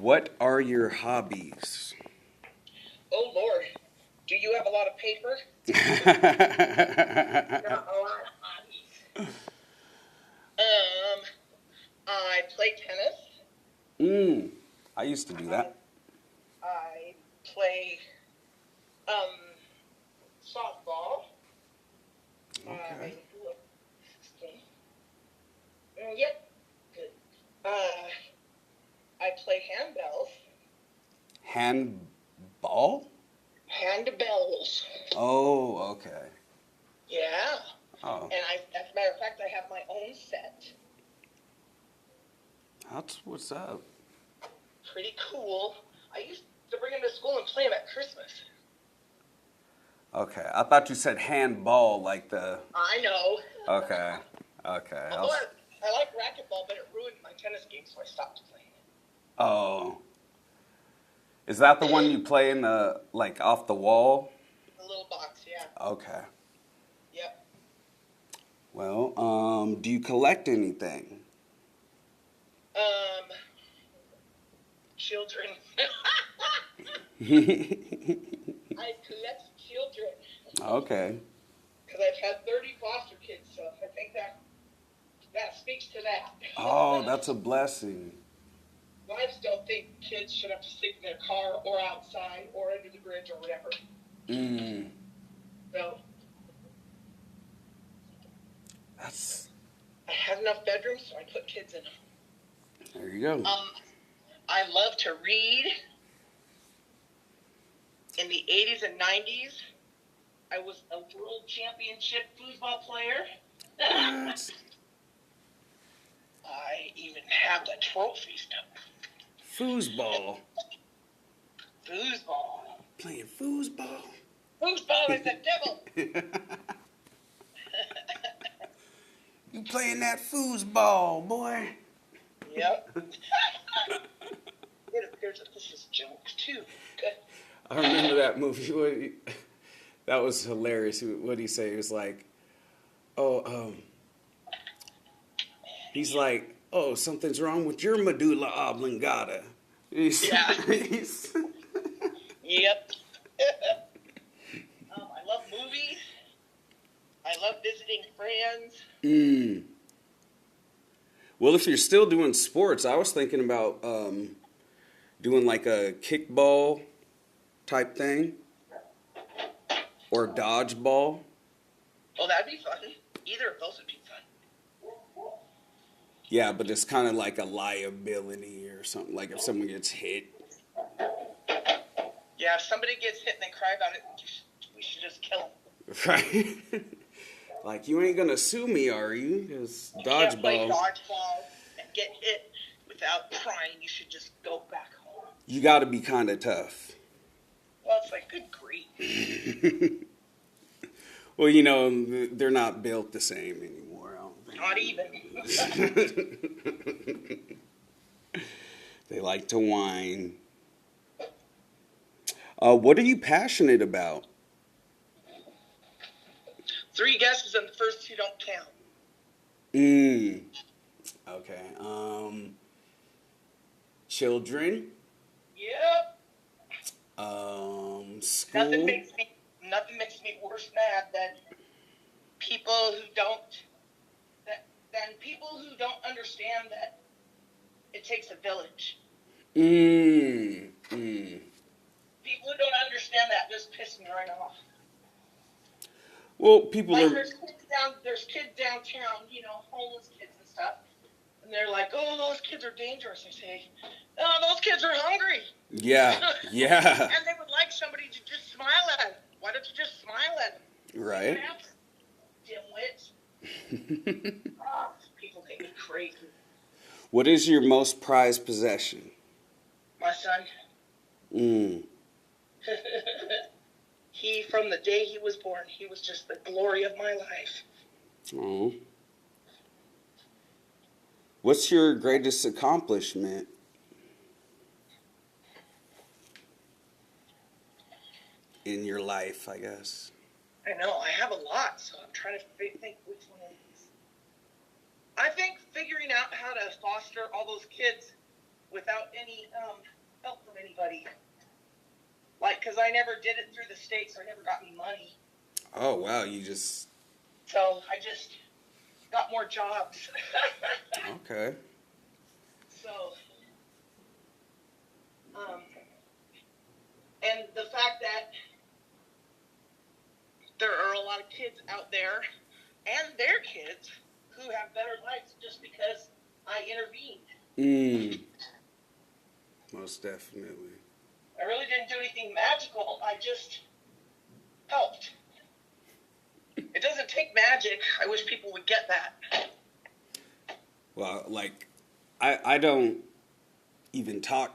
What are your hobbies? Oh, Lord. Do you have a lot of paper? Not a lot of hobbies. I play tennis. I used to do that. I play softball. Okay. Yep. Good. I play handbells. Handball? Handbells. Oh, okay. Yeah. Oh. And as a matter of fact, I have my own set. That's what's up. Pretty cool. I used to bring them to school and play them at Christmas. Okay. I thought you said handball like the... I know. Okay. Okay. Although I like racquetball, but it ruined my tennis game, so I stopped playing it. Oh. Is that the one you play in the, like, off the wall? The little box, yeah. Okay. Yep. Well, do you collect anything? Children. I collect children. Okay. Because I've had 30 foster kids, so I think that speaks to that. Oh, that's a blessing. Wives don't think kids should have to sleep in their car or outside or under the bridge or whatever. So I have enough bedrooms, so I put kids in them. There you go. I love to read. In the 80s and 90s, I was a world championship foosball player. I even have the trophy stuff. Foosball. Foosball. Playing foosball. Foosball is the devil. You playing that foosball, boy. Yep. It appears that this is jokes, too. Good. I remember that movie. That was hilarious. What did he say? He was like, he's like, oh, something's wrong with your medulla oblongata. Yeah. Yep. I love movies. I love visiting friends. Well, if you're still doing sports, I was thinking about doing like a kickball type thing or dodgeball. Oh, that'd be fun. Either of those would be fun. Yeah, but it's kind of like a liability or something. Like if someone gets hit. Yeah, if somebody gets hit and they cry about it, we should just kill them. Right? Like, you ain't gonna sue me, are you? Because you can't play dodgeball. Dodgeball and get hit without crying. You should just go back home. You gotta be kind of tough. Well, it's like, good grief. Well, you know, they're not built the same anymore. I don't think. Not even. They like to whine. What are you passionate about? 3 guesses and the first 2 don't count. Okay. Children. Yep. School. Nothing makes me worse mad than people who don't understand that it takes a village. People who don't understand that just piss me right off. Well, people like are... There's kids downtown, you know, homeless kids and stuff. And they're like, oh, those kids are dangerous. I say, oh, those kids are hungry. Yeah, yeah. And they would like somebody to just smile at them. Why don't you just smile at them? Right. Dimwits. Oh, people make me crazy. What is your most prized possession? My son. He, from the day he was born, he was just the glory of my life. Oh. What's your greatest accomplishment? In your life, I guess. I know, I have a lot, so I'm trying to think which one it is. I think figuring out how to foster all those kids without any help from anybody. Like, because I never did it through the state, so I never got any money. Oh, wow, you just... So I just got more jobs. Okay. So, and the fact that there are a lot of kids out there and their kids who have better lives just because I intervened. Most definitely. I really didn't do anything magical. I just helped. It doesn't take magic. I wish people would get that. Well, like, I don't even talk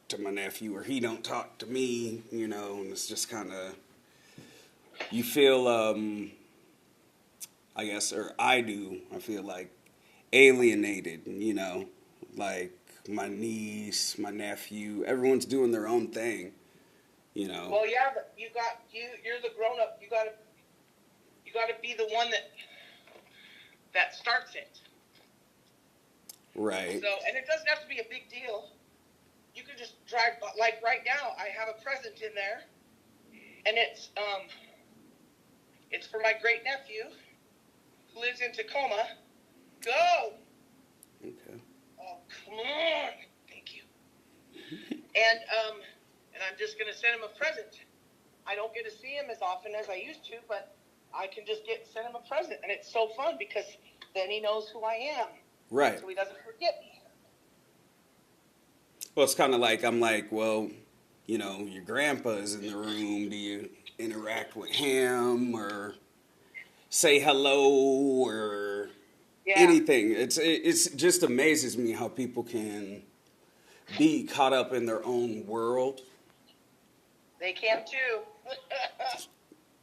to my nephew, or he don't talk to me, you know, and it's just kind of, you feel, I guess, or I do, I feel like alienated, you know, like my niece, my nephew, everyone's doing their own thing, you know. Well, yeah, but you're the grown-up. You gotta be the one that starts it. Right. So, and it doesn't have to be a big deal. You can just drive, like right now, I have a present in there, and it's for my great nephew who lives in Tacoma. Go. Okay. Oh, come on. Thank you. And I'm just gonna send him a present. I don't get to see him as often as I used to, but I can just send him a present, and it's so fun because then he knows who I am. Right. So he doesn't forget me. Well, it's kind of like, I'm like, well, you know, your grandpa's in the room. Do you interact with him or say hello or anything? It's just amazes me how people can be caught up in their own world. They can too.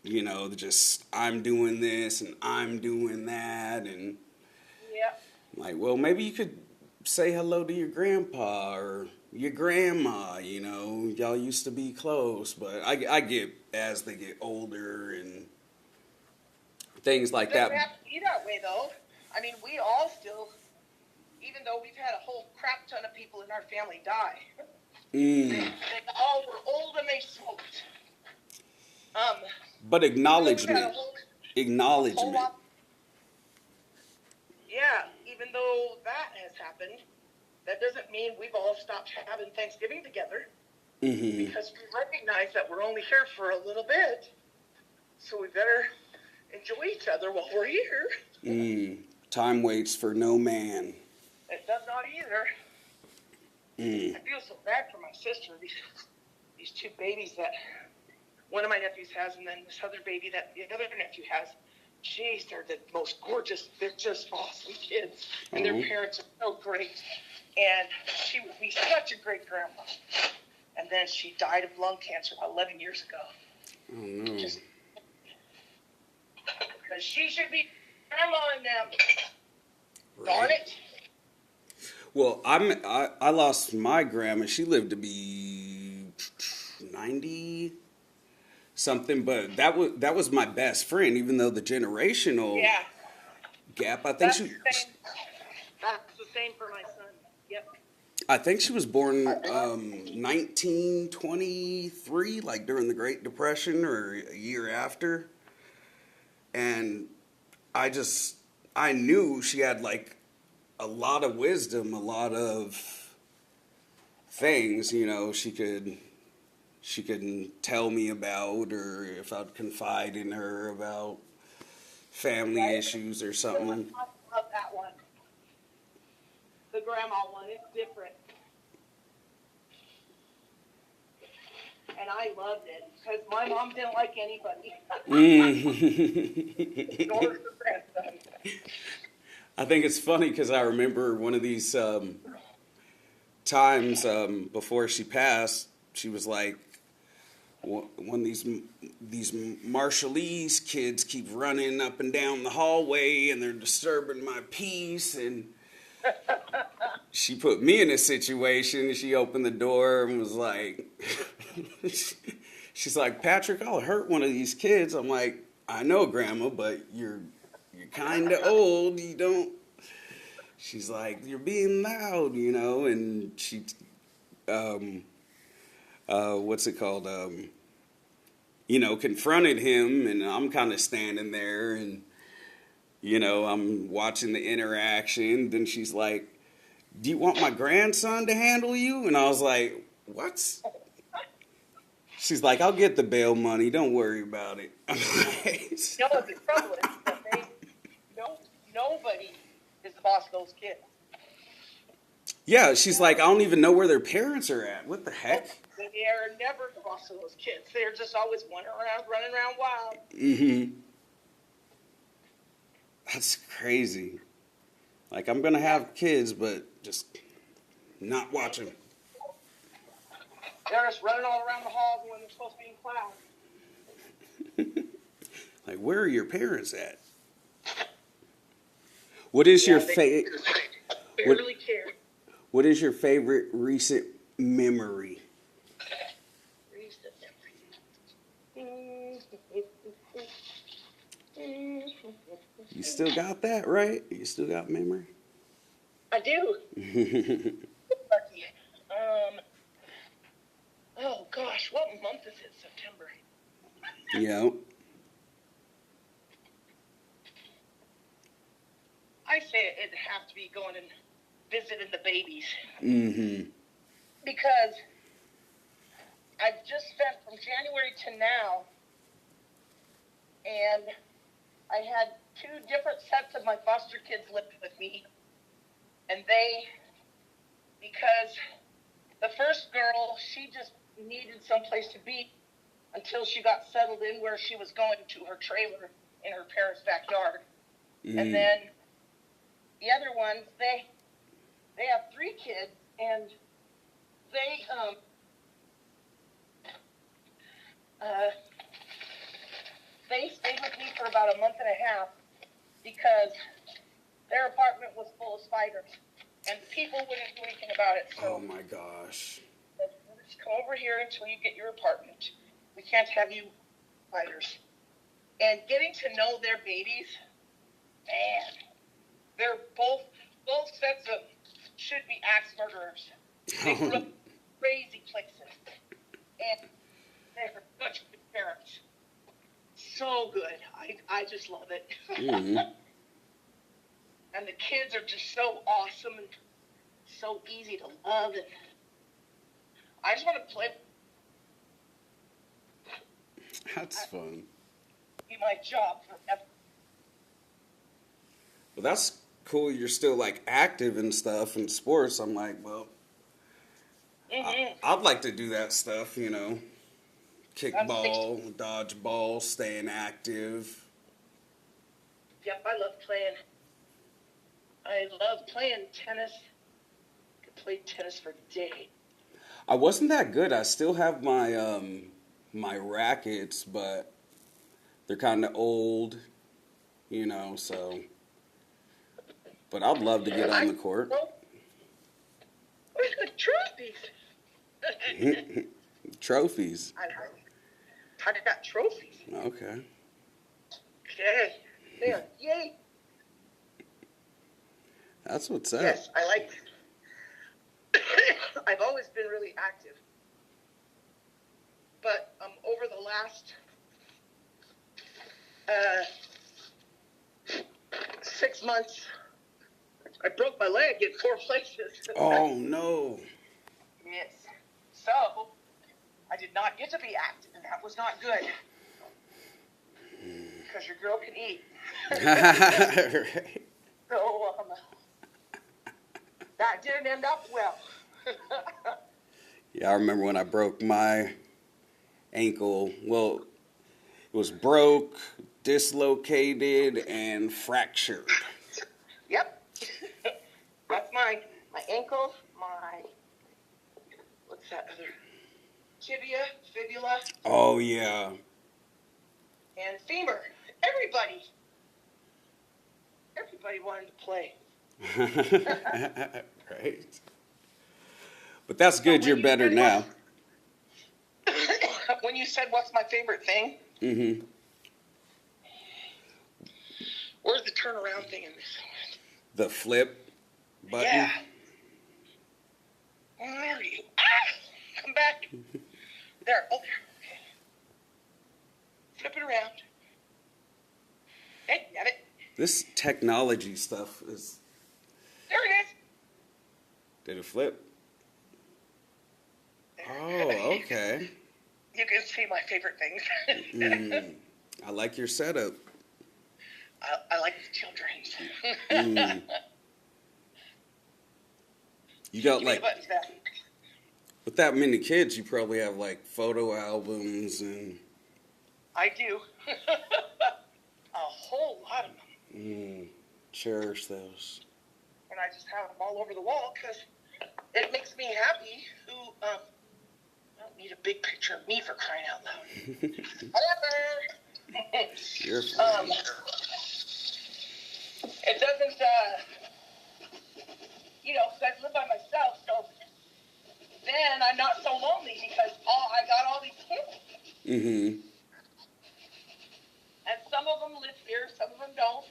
You know, just, I'm doing this and I'm doing that, and like, well, maybe you could say hello to your grandpa or your grandma, you know, y'all used to be close, but I get, as they get older and things like that. It doesn't have to be that way, though. I mean, we all still, even though we've had a whole crap ton of people in our family die, they all were old and they smoked. But acknowledgement. Yeah, even though that has happened, that doesn't mean we've all stopped having Thanksgiving together. Because we recognize that we're only here for a little bit, so we better enjoy each other while we're here. Time waits for no man. It does not either. I feel so bad for my sister. These two babies that one of my nephews has, and then this other baby that the other nephew has. Jeez, they're the most gorgeous. They're just awesome kids, and their parents are so great. And she would be such a great grandma. And then she died of lung cancer about 11 years ago. Oh no! Because she should be grandma in them. Right. Darn it! Well, I lost my grandma. She lived to be 90 something, but that was my best friend. Even though the generational gap, I think that's the same for my son. Yep. I think she was born 1923, like during the Great Depression or a year after, and I knew she had like a lot of wisdom, a lot of things, you know, she could tell me about, or if I'd confide in her about family issues or something. I love that one. The grandma one, it's different. And I loved it because my mom didn't like anybody. Nor her grandson. I think it's funny because I remember one of these times before she passed, she was like, when these Marshallese kids keep running up and down the hallway and they're disturbing my peace, and she put me in a situation. She opened the door and was like, she's like, Patrick, I'll hurt one of these kids. I'm like, I know, Grandma, but you're kind of old. You don't she's like, "You're being loud," you know, and she, what's it called? You know, confronted him, and I'm kind of standing there, and you know, I'm watching the interaction. Then she's like, "Do you want my grandson to handle you?" And I was like, "What?" She's like, "I'll get the bail money. Don't worry about it." You know what the trouble is? That nobody is the boss of those kids. Yeah, she's like, "I don't even know where their parents are at. What the heck?" They are never the boss of those kids. They're just always running around wild. Mm-hmm. That's crazy. Like, I'm gonna have kids, but just not watch them. They're just running all around the halls when they're supposed to be in class. Like, where are your parents at? What is your favorite? Barely care. What is your favorite recent memory? You still got that, right? You still got memory? I do. Lucky. Oh gosh, what month is it? September. Yeah. I say it'd have to be going and visiting the babies. Mm-hmm. Because I've just spent from January to now, and I had 2 different sets of my foster kids lived with me. And because the first girl, she just needed someplace to be until she got settled in where she was going to her trailer in her parents' backyard. Mm-hmm. And then the other ones, they have 3 kids, and they stayed with me for about a month and a half because their apartment was full of spiders, and people wouldn't do anything about it. So, oh my gosh. just come over here until you get your apartment. We can't have you spiders. And getting to know their babies, man, they're both sets of should be axe murderers. They grew up in crazy places, and they're such good parents. So good. I just love it. Mm-hmm. And the kids are just so awesome and so easy to love. And I just want to play. That's fun. Be my job forever. Well, that's cool. You're still like active and stuff in sports. I'm like, well, I'd like to do that stuff, you know. Kickball, dodgeball, staying active. Yep, I love playing. I love playing tennis. I could play tennis for days. I wasn't that good. I still have my my rackets, but they're kind of old, you know, so. But I'd love to get on the court. Where's the trophies? Trophies. I got trophies. Okay. Okay. Yeah. Yay. That's what's up. Yes, I like it. I've always been really active. But over the last 6 months, I broke my leg in 4 places. Oh, no. Yes. So, I did not get to be active, and that was not good. Because your girl can eat. Right. So, that didn't end up well. Yeah, I remember when I broke my ankle. Well, it was broke, dislocated, and fractured. Yep. That's my ankle, what's that other? Tibia, fibula. Oh, yeah. And femur. Everybody wanted to play. Right. But that's good. You're better now. When you said, what's my favorite thing? Mm-hmm. Where's the turnaround thing in this? The flip. button. Yeah. Where are you? Ah! Come back. There. Oh, there. Okay. Flip it around. Hey, got it. This technology stuff is... There it is. Did it flip? Oh, okay. You can see my favorite things. I like your setup. I like the children's. You got Give me like... the buttons back. With that many kids, you probably have like photo albums and... I do. A whole lot of them. Cherish those. And I just have them all over the wall because it makes me happy. I don't need a big picture of me for crying out loud. Whatever. You're fine. It doesn't, because I live by myself, so then I'm not so lonely because I got all these kids. And some of them live here, some of them don't.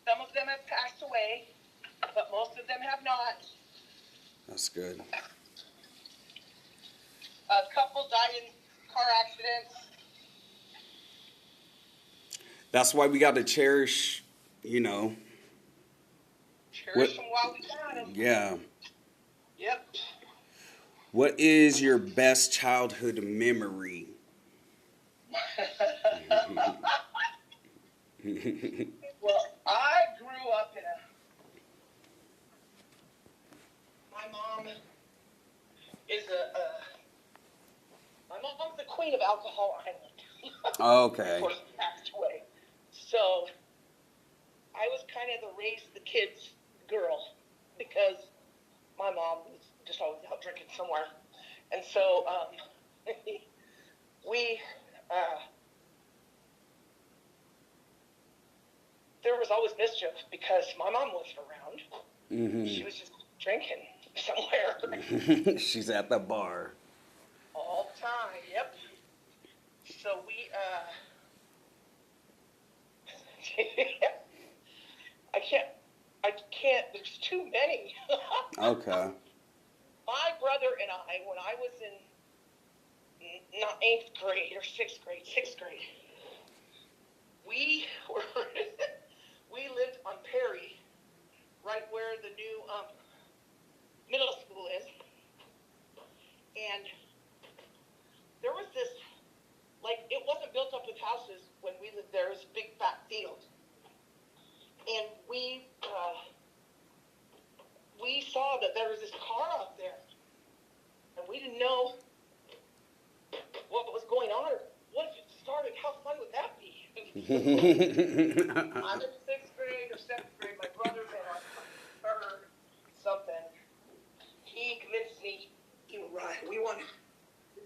Some of them have passed away, but most of them have not. That's good. A couple died in car accidents. That's why we got to cherish, Cherish them while we got them. Yeah. Yep. What is your best childhood memory? Well, I grew up in my mom is my mom's the queen of Alcohol Island. Okay. Of course, she passed away. So, I was kind of the raise the kids girl because my mom was just always out drinking somewhere. And so, there was always mischief because my mom wasn't around. She was just drinking somewhere. She's at the bar. All the time, yep. So I can't, there's too many. Okay. My brother and I, when I was in not 8th grade or 6th grade, we lived on Perry, right where the new middle school is. And there was this, it wasn't built up with houses when we lived there. It was a big fat field. And we saw that there was this car out there. And we didn't know what was going on. What if it started? How fun would that be? I'm in 6th grade or 7th grade. My brother's in 3rd something. He convinced me, right, we want to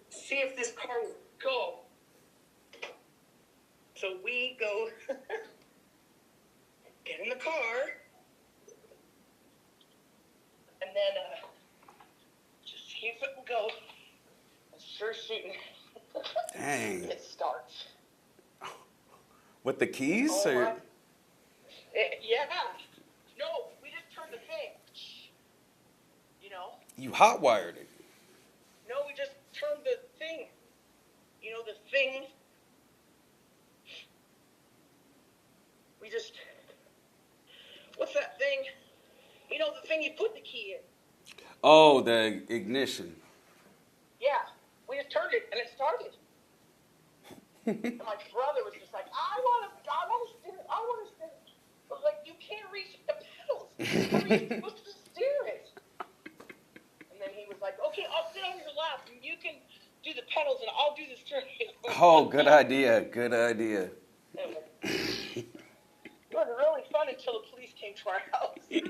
see if this car will go. So we go get in the car, and then just see if it will go. And sure shooting. Dang. It starts. With the keys? Oh, or? Yeah. No, we just turned the thing. You hotwired it. No, we just turned the thing. The thing. We just... What's that thing? The thing you put the key in. Oh, the ignition. Yeah. We just turned it, and it started. And my brother was just like, I want to steer it. I was like, you can't reach the pedals. How are you supposed to steer it? And then he was like, okay, I'll sit on your lap, and you can do the pedals, and I'll do the steering. Oh, good idea. Good idea. It was really fun until the police came to our house. It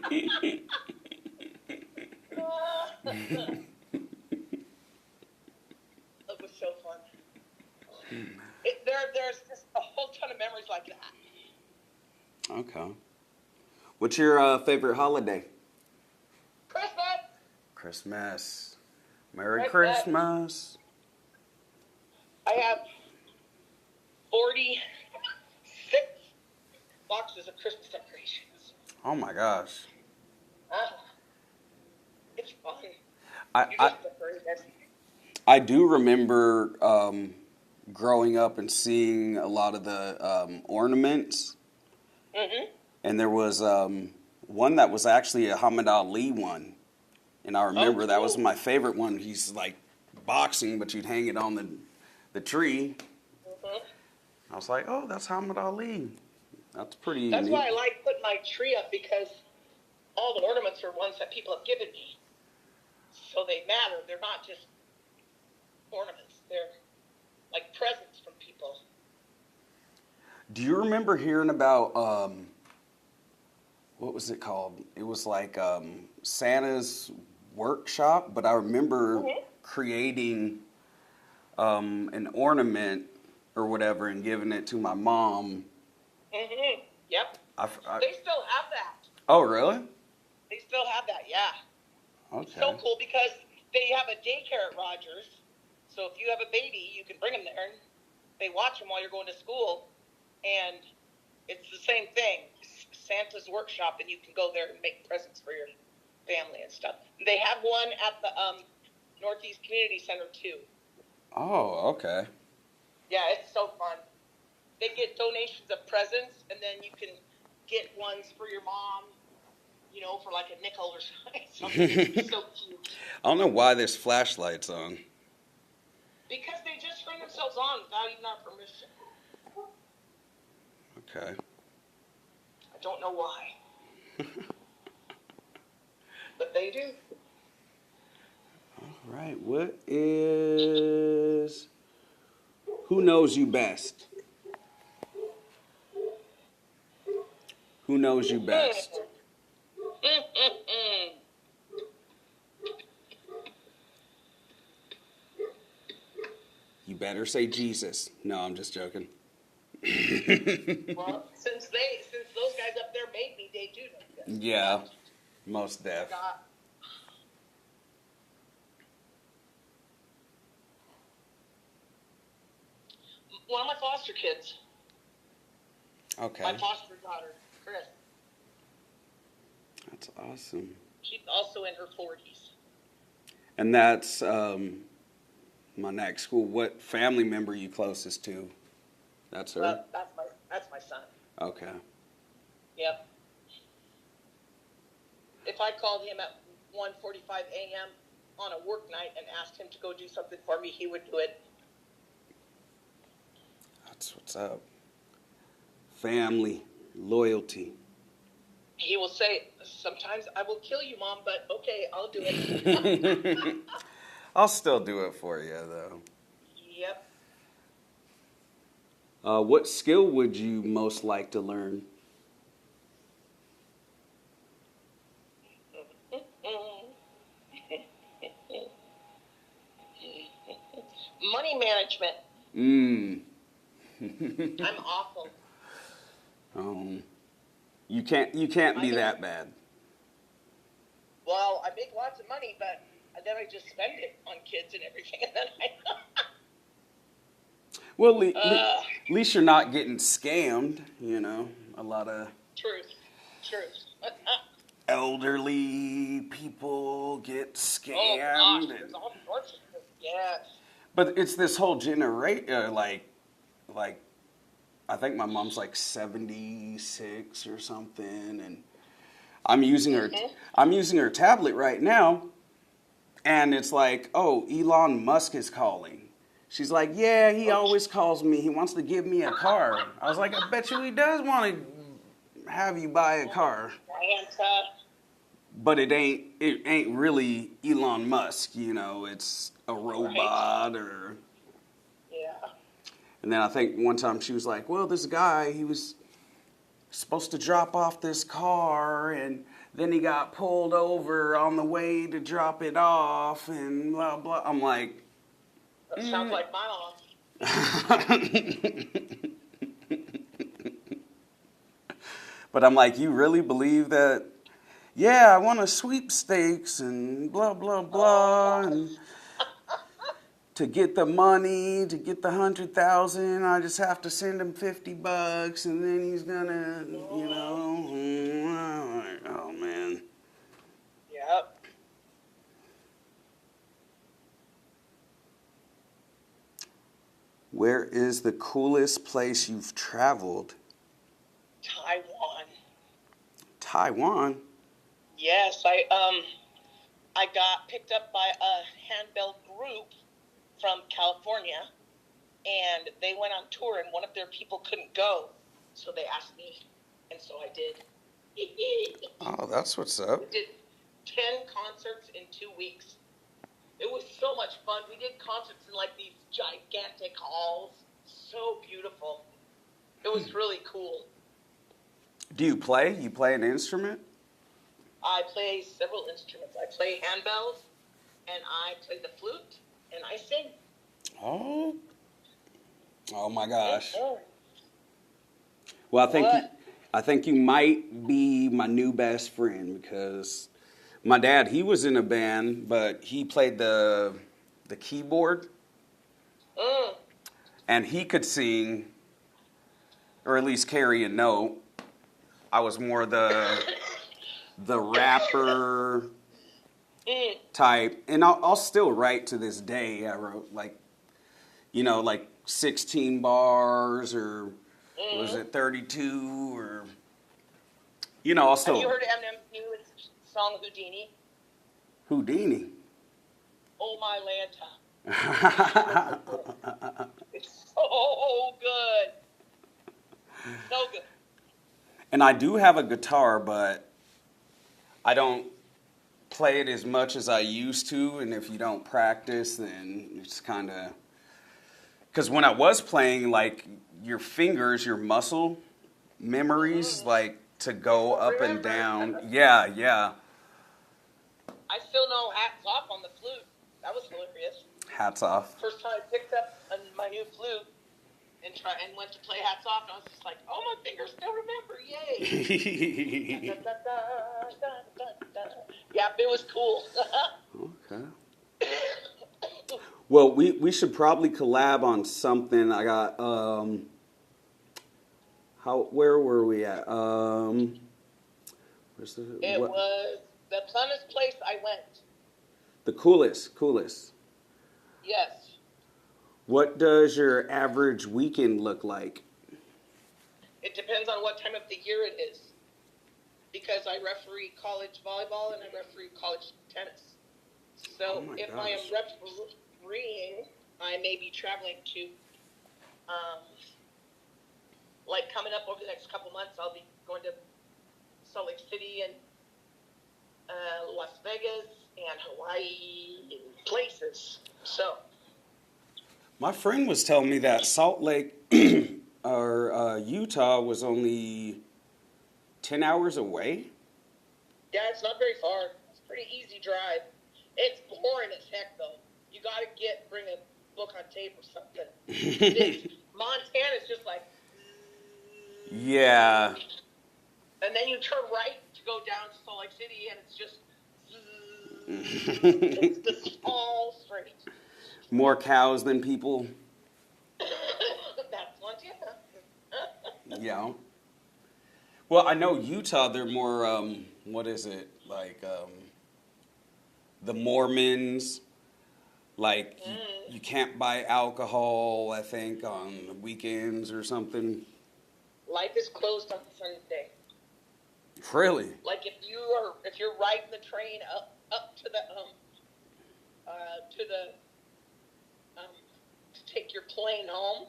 was so fun. There's just a whole ton of memories like that. Okay. What's your favorite holiday? Christmas. Merry Christmas. I have 46 boxes of Christmas decorations. Oh my gosh. It's fun. I, You I, just prefer it. I do remember growing up and seeing a lot of the ornaments. Mm-hmm. And there was one that was actually a Muhammad Ali one. And I Oh, remember that was cool. my favorite one. He's like boxing, but you'd hang it on the tree. Mm-hmm. I was like, oh, that's Muhammad Ali. That's pretty That's unique. why I like putting my tree up, because all the ornaments are ones that people have given me. So they matter. They're not just ornaments. They're like presents from people. Do you remember hearing about, what was it called? It was like Santa's workshop, but I remember Mm-hmm. creating an ornament or whatever and giving it to my mom. Mm-hmm. Yep. I, They still have that. oh, really? They still have that, yeah. Okay. It's so cool because they have a daycare at Rogers. So if you have a baby, you can bring them there, and they watch them while you're going to school. And it's the same thing. Santa's workshop, and you can go there and make presents for your family and stuff. They have one at the Northeast Community Center, too. Oh, okay. Yeah, it's so fun. They get donations of presents, and then you can get ones for your mom, for like a nickel or something. It's so cute. I don't know why there's flashlights on. Because they just turn themselves on without even our permission. Okay. I don't know why. But they do. All right. Who knows you best? Who knows you best? You better say Jesus. No, I'm just joking. Well, since those guys up there made me, they do know this. Yeah, most def. One of my foster kids. Okay. My foster daughter, Chris. That's awesome. She's also in her 40s. And that's my next school. What family member are you closest to? That's her? That's my son. Okay. Yep. If I called him at 1:45 a.m. on a work night and asked him to go do something for me, he would do it. That's what's up. Family, loyalty. He will say, sometimes I will kill you, Mom, but okay, I'll do it. I'll still do it for you, though. Yep. What skill would you most like to learn? Money management. I'm awful. You can't be that bad. Well, I make lots of money, but then I just spend it on kids and everything, and then Well, at least you're not getting scammed, a lot of Truth. elderly people get scammed. Oh, gosh, there's all sorts of things. Yes. But it's this whole generation, like, I think my mom's like 76 or something, and I'm using her tablet right now, and it's like, oh, Elon Musk is calling. She's like, yeah, he always calls me. He wants to give me a car. I was like, I bet you he does want to have you buy a car. But it ain't really Elon Musk, it's a robot or. Yeah. And then I think one time she was like, well, this guy, he was supposed to drop off this car, and then he got pulled over on the way to drop it off, and blah, blah. I'm like. That sounds like my mom. But I'm like, you really believe that? Yeah, I won a sweepstakes and blah, blah, blah. And to get the money, to get the 100,000, I just have to send him $50, and then he's gonna, you know. Oh man. Yep. Where is the coolest place you've traveled? Taiwan. Taiwan. Yes, I got picked up by a handbell group from California, and they went on tour, and one of their people couldn't go, so they asked me, and so I did. Oh, that's what's up. We did 10 concerts in 2 weeks. It was so much fun. We did concerts in like these gigantic halls. So beautiful. It was really cool. Do you play? You play an instrument? I play several instruments. I play handbells, and I play the flute, and I sing. Oh. Oh my gosh. Oh. Well, I think you might be my new best friend, because my dad, he was in a band, but he played the keyboard. And he could sing, or at least carry a note. I was more the rapper type. And I'll still write to this day. I wrote like 16 bars, or was it 32, or, I'll still. Have you heard Eminem's new song Houdini? Houdini. Oh my Lanta. It's so good. So good. And I do have a guitar, but I don't play it as much as I used to. And if you don't practice, then it's kind of... Because when I was playing, like, your fingers, your muscle memories, like, to go up and down. Yeah. I still know Hats Off on the flute. That was hilarious. Hats off. First time I picked up my new flute and went to play Hats Off, and I was just like, oh, my fingers still remember, yay. Da, da, da, da, da, da. Yeah, it was cool. Okay. Well, we should probably collab on something. I got, where were we at? It was the funnest place I went. The coolest. Yes. What does your average weekend look like? It depends on what time of the year it is. Because I referee college volleyball and I referee college tennis. So if I am refereeing, I may be traveling to, like coming up over the next couple months, I'll be going to Salt Lake City and Las Vegas and Hawaii and places. So. My friend was telling me that Salt Lake or Utah was only 10 hours away. Yeah, it's not very far. It's a pretty easy drive. It's boring as heck, though. You got to bring a book on tape or something. Montana's just like... Yeah. And then you turn right to go down to Salt Lake City, and it's just... it's just all straight. More cows than people. That's Montana. Yeah. Well, I know Utah, they're more, what is it, like, the Mormons, like, you can't buy alcohol, I think, on the weekends or something. Life is closed on Sunday. Really? Like, if you're riding the train up to to take your plane home,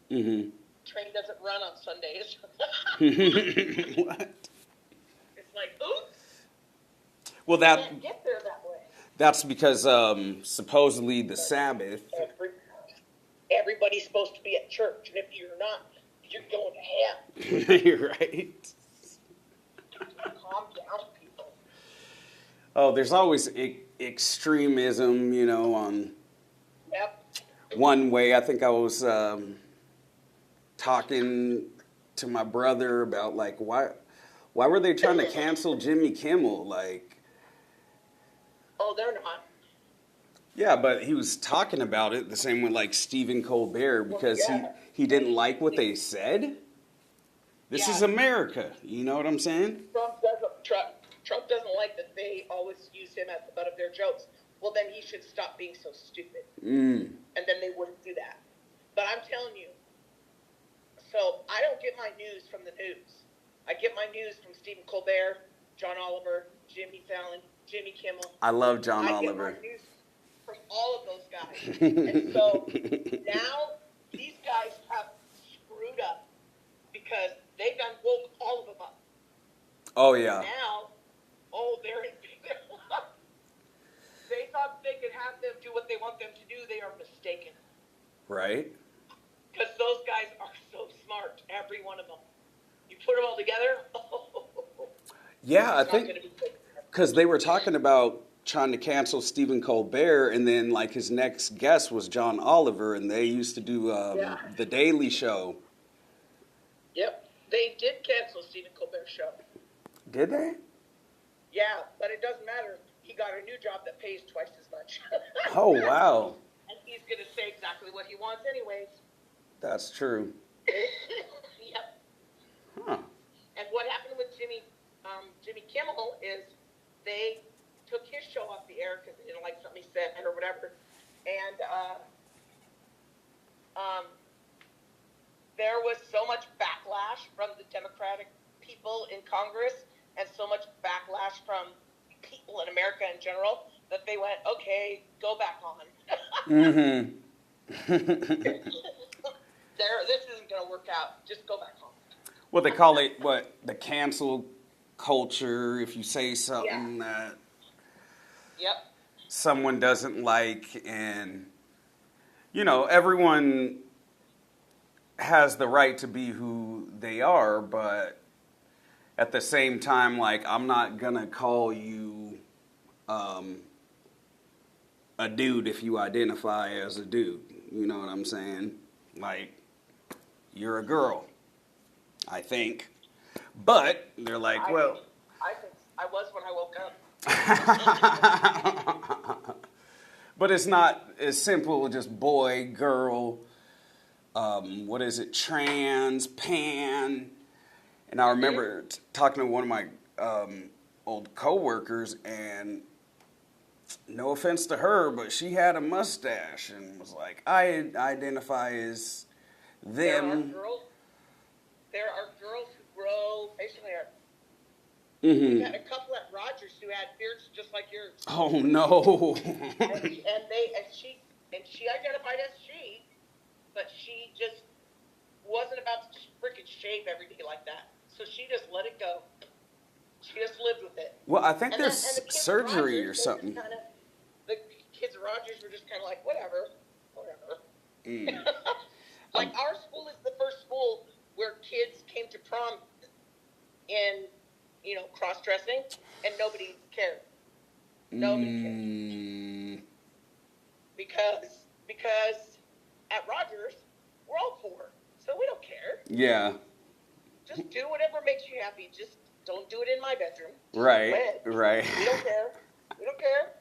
train doesn't run on Sundays. What? It's like, oops. Well, You can't get there that way. that's because supposedly the Sabbath. Everybody's supposed to be at church, and if you're not, you're going to hell. You're right. Calm down, people. Oh, there's always extremism, on Yep. one way. I think I was talking to my brother about, like, why were they trying to cancel Jimmy Kimmel? Like, Oh, they're not. Yeah, but he was talking about it the same way like Stephen Colbert Well, because yeah. he didn't like what they said. This is Yeah. America. You know what I'm saying? Trump doesn't like that they always use him as the butt of their jokes. Well, then he should stop being so stupid. And then they wouldn't do that. But I'm telling you, so I don't get my news from the news. I get my news from Stephen Colbert, John Oliver, Jimmy Fallon, Jimmy Kimmel. I love John I Oliver. get my news from all of those guys. And so now these guys have screwed up because they done woke all of them up. Oh, yeah. Now, they're in big. They thought they could have them do what they want them to do. They are mistaken. Right? Because those guys are so smart, every one of them. You put them all together. Yeah, I think because they were talking about trying to cancel Stephen Colbert, and then like his next guest was John Oliver, and they used to do the Daily Show. Yep, they did cancel Stephen Colbert's show. Did they? Yeah, but it doesn't matter. He got a new job that pays twice as much. Oh, wow. And he's going to say exactly what he wants anyways. That's true. Yep. Huh. And what happened with Jimmy Kimmel is they took his show off the air because they didn't like something he said or whatever. And there was so much backlash from the Democratic people in Congress and so much backlash from people in America in general that they went, okay, go back on. Mm-hmm. This isn't going to work out. Just go back on. Well, they call it, the cancel culture, if you say something that someone doesn't like, and, everyone has the right to be who they are, but at the same time, like, I'm not going to call you a dude if you identify as a dude. You know what I'm saying? Like, you're a girl, I think. But they're like, I think I was when I woke up. But it's not as simple, just boy, girl, what is it, trans, pan. And I remember talking to one of my old coworkers, and no offense to her, but she had a mustache and was like, I identify as them. There are girls who grow facial hair. Mm-hmm. We had a couple at Rogers who had beards just like yours. Oh no! and she identified as she, but she just wasn't about to freaking shave every day like that. So she just let it go. She just lived with it. Well, I think there's surgery or something. The kids at Rogers were just kind of like, whatever. Like our school is the first school where kids came to prom in, cross-dressing, and nobody cared. Nobody cared. Because at Rogers, we're all poor, so we don't care. Yeah. Just do whatever makes you happy. Just don't do it in my bedroom. Right. We don't care.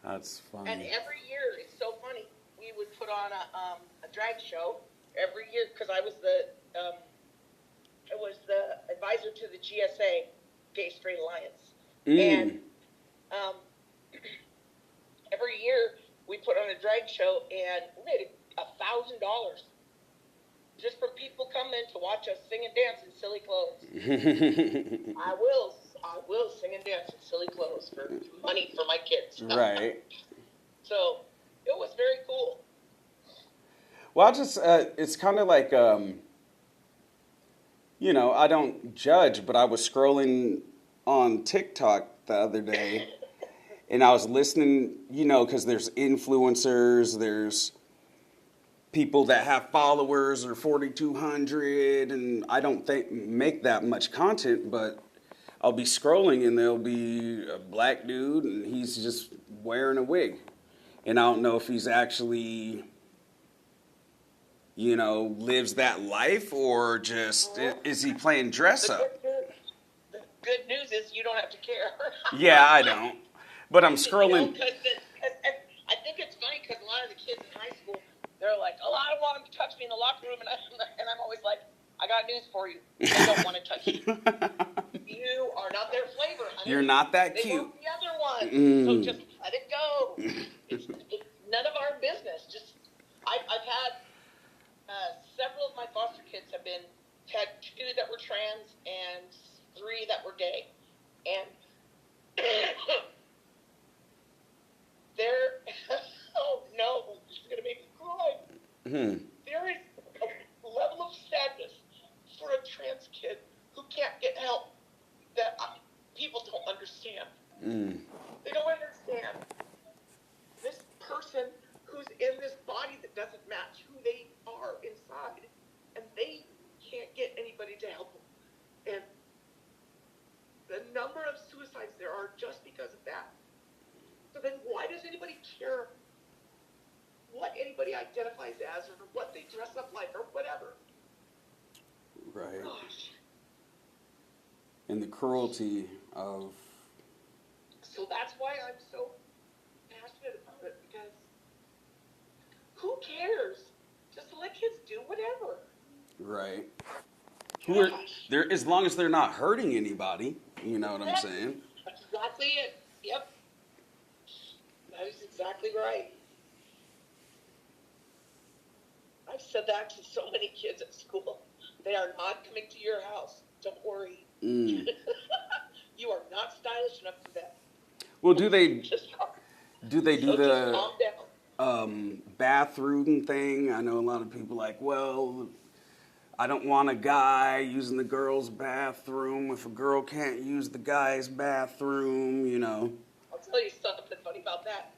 That's funny. And every year, it's so funny. We would put on a drag show every year because I was the advisor to the GSA, Gay Straight Alliance, and every year we put on a drag show, and we made $1,000 just for people coming to watch us sing and dance in silly clothes. I will sing and dance in silly clothes for money for my kids. Right. So it was very cool. Well, it's kind of like, I don't judge, but I was scrolling on TikTok the other day, and I was listening, because there's influencers, there's people that have followers or 4,200, and I don't make that much content, but I'll be scrolling and there'll be a black dude and he's just wearing a wig, and I don't know if he's actually, lives that life or just is he playing dress up. The good news is you don't have to care. Yeah, I don't. But I'm scrolling. Because I think it's funny because a lot of the kids in high school, they're like, oh, I don't want them to touch me in the locker room. And I'm always like, I got news for you. They don't want to touch you. You are not their flavor, honey. You're not that they cute. Want the other one. So just let it go. It's none of our business. Just I've had several of my foster kids had 2 that were trans and 3 that were gay, and they're oh no, this is gonna make me cry. There is a level of sadness for a trans kid who can't get help that people don't understand. They don't understand this person who's in this body that doesn't match who they are inside, and they can't get anybody to help them. And the number of suicides there are just because of that. So then why does anybody care what anybody identifies as or what they dress up like or whatever? Right. Gosh. And the cruelty of... So that's why I'm so passionate about it, because who cares? Just let kids do whatever. Right. Who are, they're, as long as they're not hurting anybody, you know what I'm saying? That's exactly it. Yep. That is exactly right. I've said that to so many kids at school. They are not coming to your house. Don't worry. You are not stylish enough for them. Well, do they do so the calm down. Bathroom thing? I know a lot of people like, well, I don't want a guy using the girl's bathroom if a girl can't use the guy's bathroom, you know. I'll tell you something funny about that.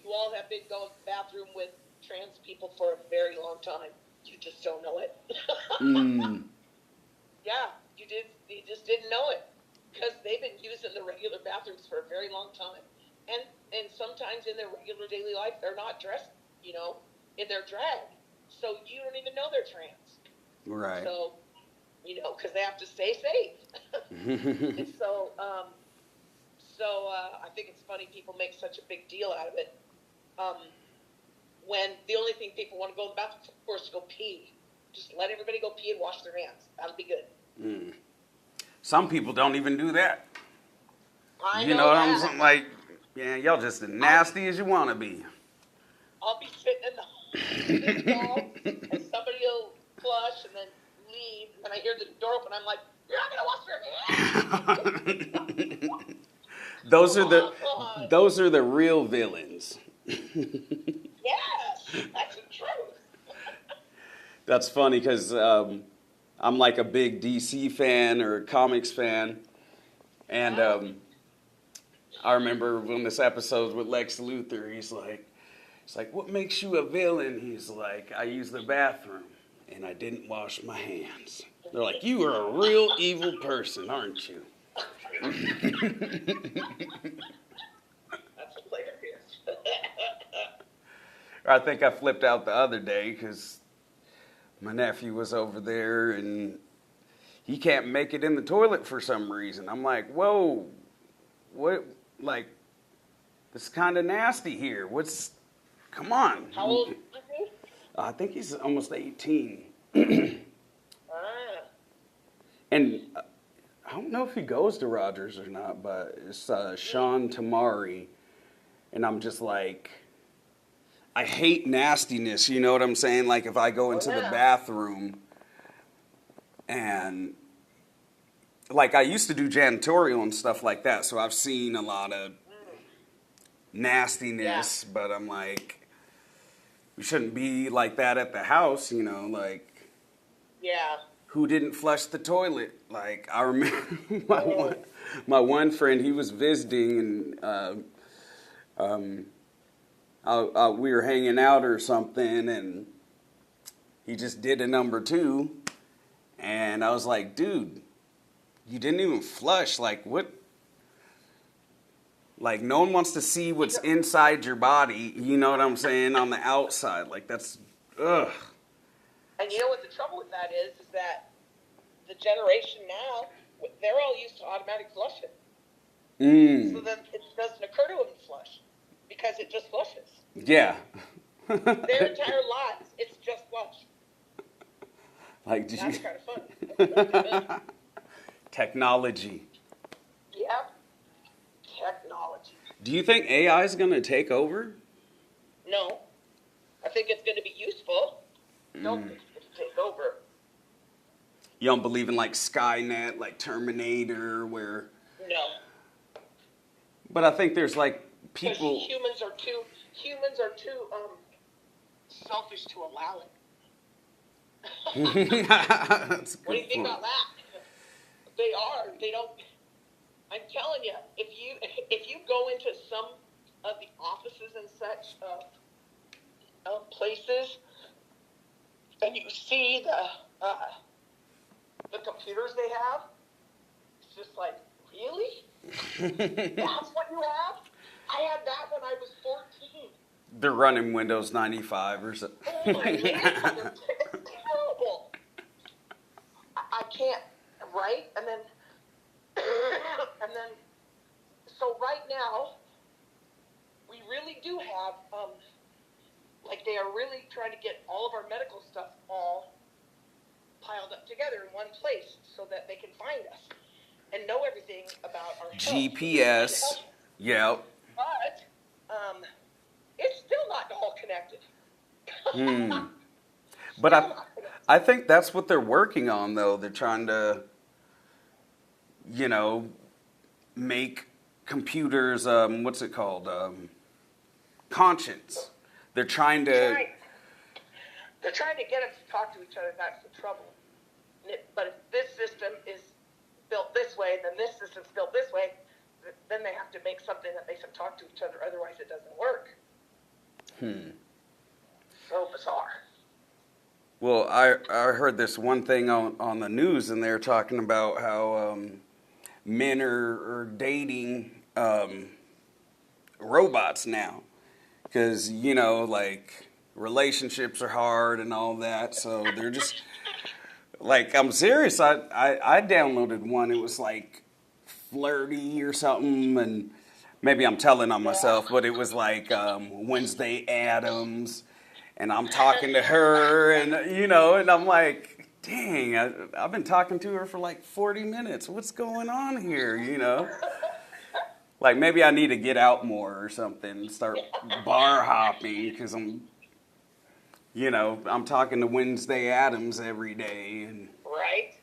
You all have been going to the bathroom with trans people for a very long time. You just don't know it. Yeah, you did. You just didn't know it because they've been using the regular bathrooms for a very long time, and sometimes in their regular daily life they're not dressed, you know, in their drag, so you don't even know they're trans. Right. So, you know, because they have to stay safe. And so, I think it's funny people make such a big deal out of it. When the only thing people want to go in the bathroom for is to go pee. Just let everybody go pee and wash their hands. That'll be good. Some people don't even do that. I know what I'm saying? Like, yeah, y'all just as nasty as you want to be. I'll be sitting in the stall, and somebody will flush and then leave, and I hear the door open. I'm like, "You're not gonna wash your hands." Those are the real villains. Yes, that's the truth. That's funny because I'm like a big DC fan or a comics fan, and I remember when this episode with Lex Luthor, he's like, what makes you a villain? He's like, I use the bathroom and I didn't wash my hands. They're like, you are a real evil person, aren't you? That's hilarious. I think I flipped out the other day because my nephew was over there and he can't make it in the toilet for some reason. I'm like, whoa, what, like, this is kind of nasty here. Come on. How old is he? I think he's almost 18. Ah. And I don't know if he goes to Rogers or not, but it's Sean Tamari. And I'm just like, I hate nastiness, you know what I'm saying? Like if I go into the bathroom and like I used to do janitorial and stuff like that, so I've seen a lot of nastiness, but I'm like, we shouldn't be like that at the house, you know, like, who didn't flush the toilet? Like, I remember my one friend, he was visiting and we were hanging out or something, and he just did a number 2, and I was like, dude, you didn't even flush. Like, what? Like, no one wants to see what's inside your body, you know what I'm saying, on the outside. Like, that's, ugh. And you know what the trouble with that is that the generation now, they're all used to automatic flushing. So then it doesn't occur to them to flush because it just flushes. Yeah. Their entire lives, it's just flush. Like, did That's you? kind of funny. Technology. Yep. Technology. Do you think AI is going to take over? No. I think it's going to be useful. Don't think it's going to take over. You don't believe in like Skynet, like Terminator, where? No. But I think there's like people. Because humans are too selfish to allow it. That's a good What do you think point. about that? They are. They don't. I'm telling you, if you go into some of the offices and such of places, and you see the computers they have, it's just like, really? That's what you have? I had that when I was 14. They're running Windows 95 or something. Oh my God, it's terrible. I can't, right? And then, so right now, we really do have, like they are really trying to get all of our medical stuff all piled up together in one place so that they can find us and know everything about our health. GPS. Yep. But, it's still not all connected. But I think that's what they're working on, though. They're trying to, make computers, what's it called? Conscience. They're trying to. They're trying to get them to talk to each other. That's the trouble. But if this system is built this way, then this system's built this way, then they have to make something that makes them talk to each other. Otherwise, it doesn't work. So bizarre. Well, I heard this one thing on the news, and they're talking about how men are dating robots now. Because, like, relationships are hard and all that. So they're just, like, I'm serious. I downloaded one. It was, like, flirty or something. And maybe I'm telling on myself, but it was, like, Wednesday Addams. And I'm talking to her, and, and I'm like, dang, I've been talking to her for, like, 40 minutes. What's going on here, Like, maybe I need to get out more or something, start bar hopping, because I'm talking to Wednesday Addams every day. And Right?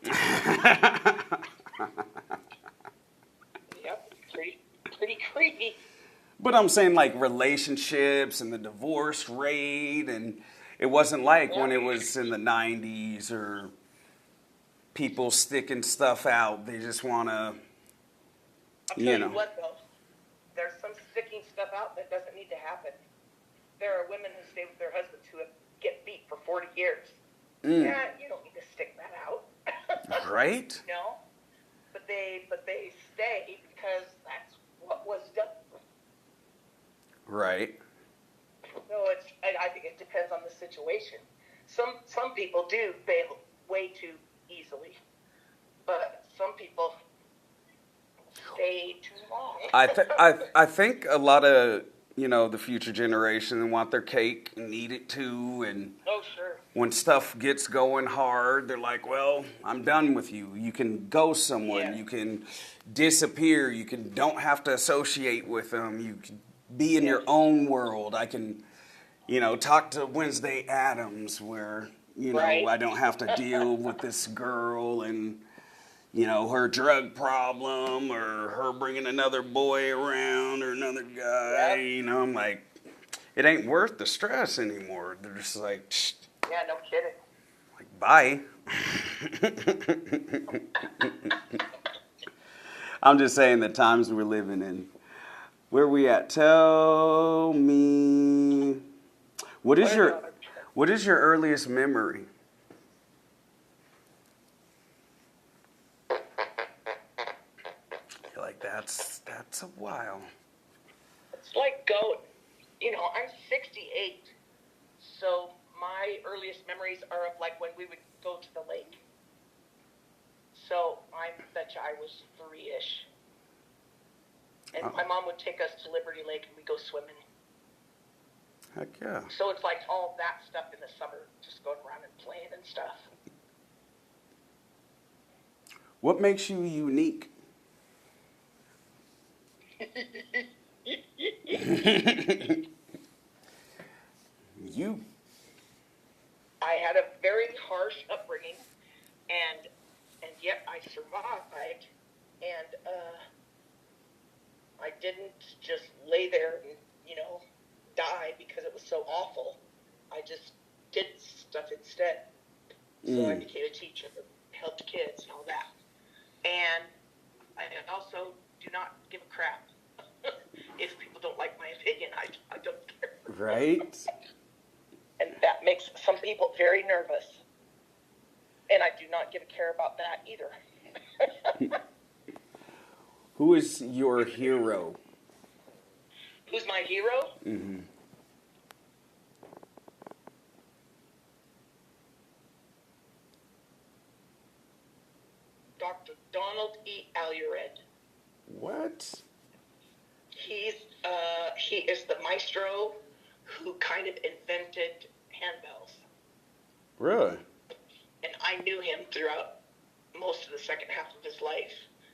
Yep. Pretty creepy. But I'm saying, like, relationships and the divorce rate, and it wasn't like when it was in the 90s or people sticking stuff out. They just want to, I'll tell you what, though. There's some sticking stuff out that doesn't need to happen. There are women who stay with their husbands who get beat for 40 years. Yeah, you don't need to stick that out. Right? No. But they stay because that's what was done. Right. No, I think it depends on the situation. Some people do fail way too easily, but some people stay too long. I think a lot of the future generation want their cake and eat it too, and oh sure. When stuff gets going hard, they're like, well, I'm done with you. You can ghost someone. You can disappear. You don't have to associate with them. You can be in your own world. I can, talk to Wednesday Addams where, I don't have to deal with this girl and, her drug problem or her bringing another boy around or another guy. I'm like, it ain't worth the stress anymore. They're just like, shh. Yeah, no kidding. Like, bye. I'm just saying the times we're living in. Where we at? Tell me, what is your earliest memory? You're like, that's a while. It's like I'm 68, so my earliest memories are of like when we would go to the lake. So I bet you I was 3-ish. And my mom would take us to Liberty Lake and we'd go swimming. Heck yeah. So it's like all that stuff in the summer, just going around and playing and stuff. What makes you unique? You. I had a very harsh upbringing, and yet I survived, and I didn't just lay there and, die because it was so awful. I just did stuff instead. So I became a teacher, helped kids and all that. And I also do not give a crap. If people don't like my opinion, I don't care. Right? And that makes some people very nervous. And I do not give a care about that either. Who is your hero? Who's my hero? Mm-hmm. Dr. Donald E. Alured. What? He is the maestro who kind of invented handbells. Really? And I knew him throughout most of the second half of his life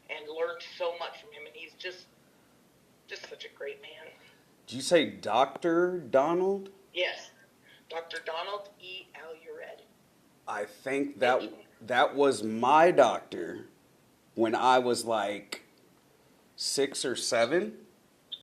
and learned so much from him. And he's just such a great man. Did you say Dr. Donald? Yes, Dr. Donald E. Alured. I think that was my doctor when I was like 6 or 7.